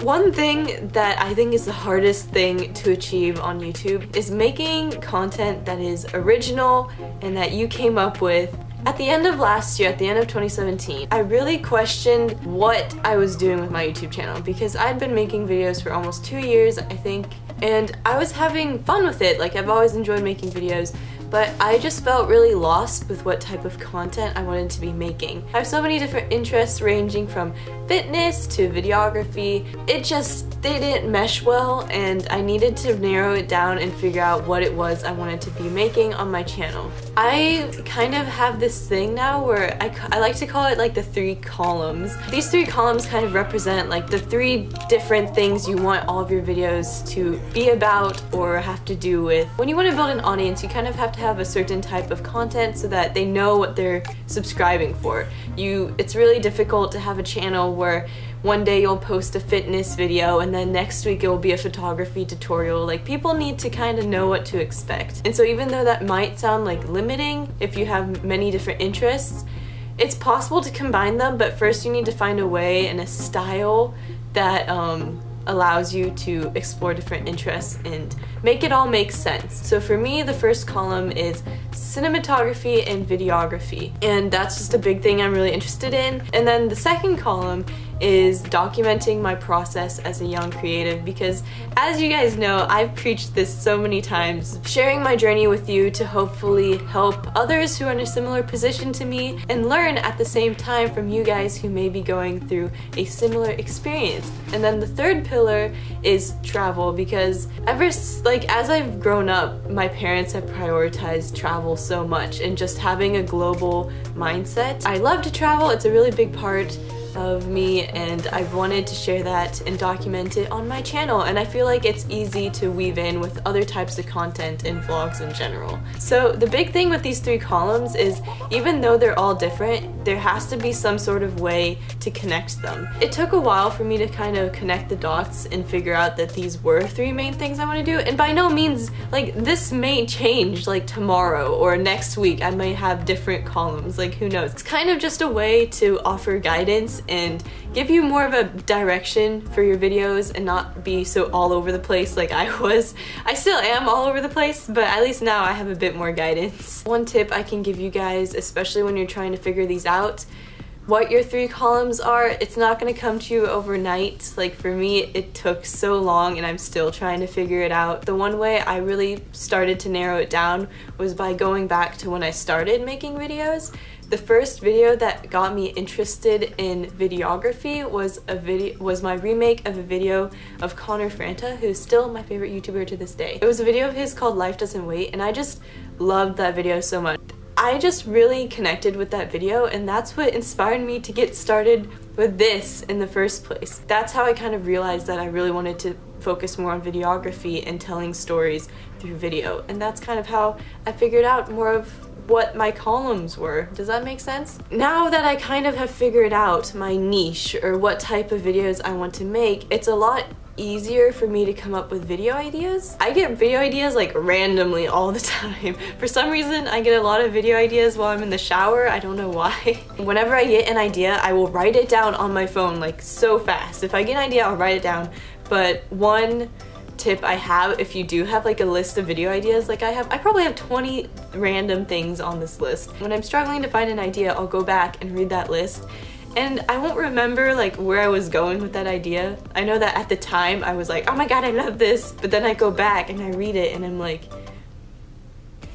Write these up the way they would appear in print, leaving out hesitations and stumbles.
One thing that I think is the hardest thing to achieve on YouTube is making content that is original and that you came up with. At the end of last year, at the end of 2017, I really questioned what I was doing with my YouTube channel because I'd been making videos for almost 2 years, I think, and I was having fun with it. Like, I've always enjoyed making videos, but I just felt really lost with what type of content I wanted to be making. I have so many different interests ranging from fitness to videography. It just didn't mesh well, and I needed to narrow it down and figure out what it was I wanted to be making on my channel. I kind of have this thing now where I like to call it like the 3 columns. These 3 columns kind of represent like the 3 different things you want all of your videos to be about or have to do with. When you want to build an audience, you kind of have to have a certain type of content so that they know what they're subscribing for. It's really difficult to have a channel where one day you'll post a fitness video and then next week it will be a photography tutorial. Like, people need to kind of know what to expect. And so even though that might sound like limiting if you have many different interests, it's possible to combine them, but first you need to find a way and a style that allows you to explore different interests and make it all make sense. So for me, the first column is cinematography and videography, and that's just a big thing I'm really interested in. And then the second column is documenting my process as a young creative, because as you guys know, I've preached this so many times, sharing my journey with you to hopefully help others who are in a similar position to me and learn at the same time from you guys who may be going through a similar experience. And then the third pillar is travel, because as I've grown up, my parents have prioritized travel so much and just having a global mindset. I love to travel, it's a really big part of me, and I've wanted to share that and document it on my channel, and I feel like it's easy to weave in with other types of content and vlogs in general. So the big thing with these 3 columns is, even though they're all different, there has to be some sort of way to connect them. It took a while for me to kind of connect the dots and figure out that these were 3 main things I want to do, and by no means, like, this may change like tomorrow or next week. I might have different columns, like, who knows. It's kind of just a way to offer guidance and give you more of a direction for your videos and not be so all over the place like I was. I still am all over the place, but at least now I have a bit more guidance. One tip I can give you guys, especially when you're trying to figure these out, what your 3 columns are, it's not going to come to you overnight. Like, for me, it took so long and I'm still trying to figure it out. The one way I really started to narrow it down was by going back to when I started making videos. The first video that got me interested in videography was my remake of a video of Connor Franta, who's still my favorite YouTuber to this day. It was a video of his called Life Doesn't Wait, and I just loved that video so much. I just really connected with that video, and that's what inspired me to get started with this in the first place. That's how I kind of realized that I really wanted to focus more on videography and telling stories through video, and that's kind of how I figured out more of what my columns were. Does that make sense? Now that I kind of have figured out my niche or what type of videos I want to make, it's a lot easier for me to come up with video ideas. I get video ideas like randomly all the time. For some reason, I get a lot of video ideas while I'm in the shower. I don't know why. Whenever I get an idea, I will write it down on my phone like so fast. If I get an idea, I'll write it down. But one tip I have, if you do have like a list of video ideas like I probably have 20 random things on this list. When I'm struggling to find an idea, I'll go back and read that list, and I won't remember like where I was going with that idea. I know that at the time I was like, oh my god, I love this, but then I go back and I read it and I'm like,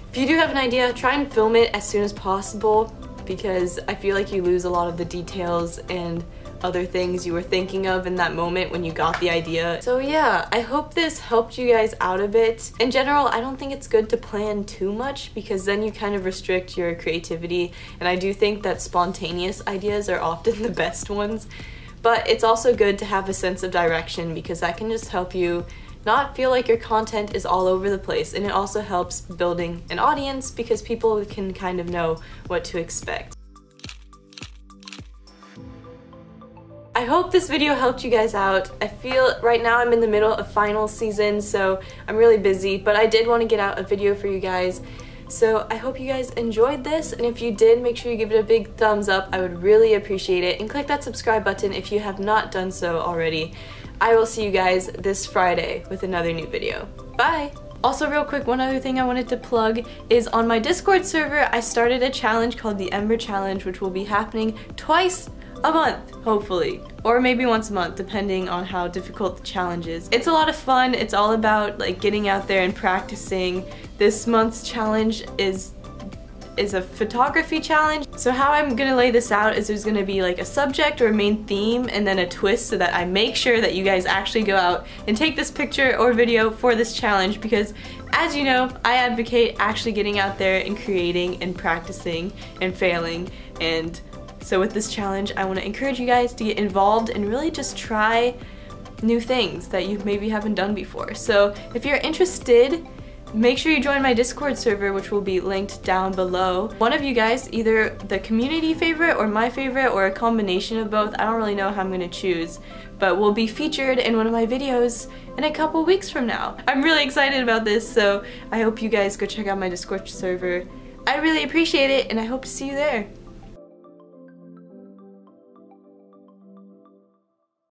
if you do have an idea, try and film it as soon as possible, because I feel like you lose a lot of the details and other things you were thinking of in that moment when you got the idea. So yeah, I hope this helped you guys out a bit. In general, I don't think it's good to plan too much, because then you kind of restrict your creativity, and I do think that spontaneous ideas are often the best ones. But it's also good to have a sense of direction, because that can just help you not feel like your content is all over the place, and it also helps building an audience because people can kind of know what to expect. I hope this video helped you guys out. I feel right now I'm in the middle of final season, so I'm really busy, but I did want to get out a video for you guys. So I hope you guys enjoyed this, and if you did, make sure you give it a big thumbs up. I would really appreciate it, and click that subscribe button if you have not done so already. I will see you guys this Friday with another new video. Bye! Also real quick, one other thing I wanted to plug is on my Discord server, I started a challenge called the Ember Challenge, which will be happening twice a month, hopefully. Or maybe once a month, depending on how difficult the challenge is. It's a lot of fun. It's all about like getting out there and practicing. This month's challenge is a photography challenge. So how I'm gonna lay this out is there's gonna be like a subject or a main theme and then a twist so that I make sure that you guys actually go out and take this picture or video for this challenge, because as you know, I advocate actually getting out there and creating and practicing and failing. And so with this challenge, I want to encourage you guys to get involved and really just try new things that you maybe haven't done before. So if you're interested, make sure you join my Discord server, which will be linked down below. One of you guys, either the community favorite or my favorite or a combination of both, I don't really know how I'm going to choose, but will be featured in one of my videos in a couple weeks from now. I'm really excited about this, so I hope you guys go check out my Discord server. I really appreciate it, and I hope to see you there.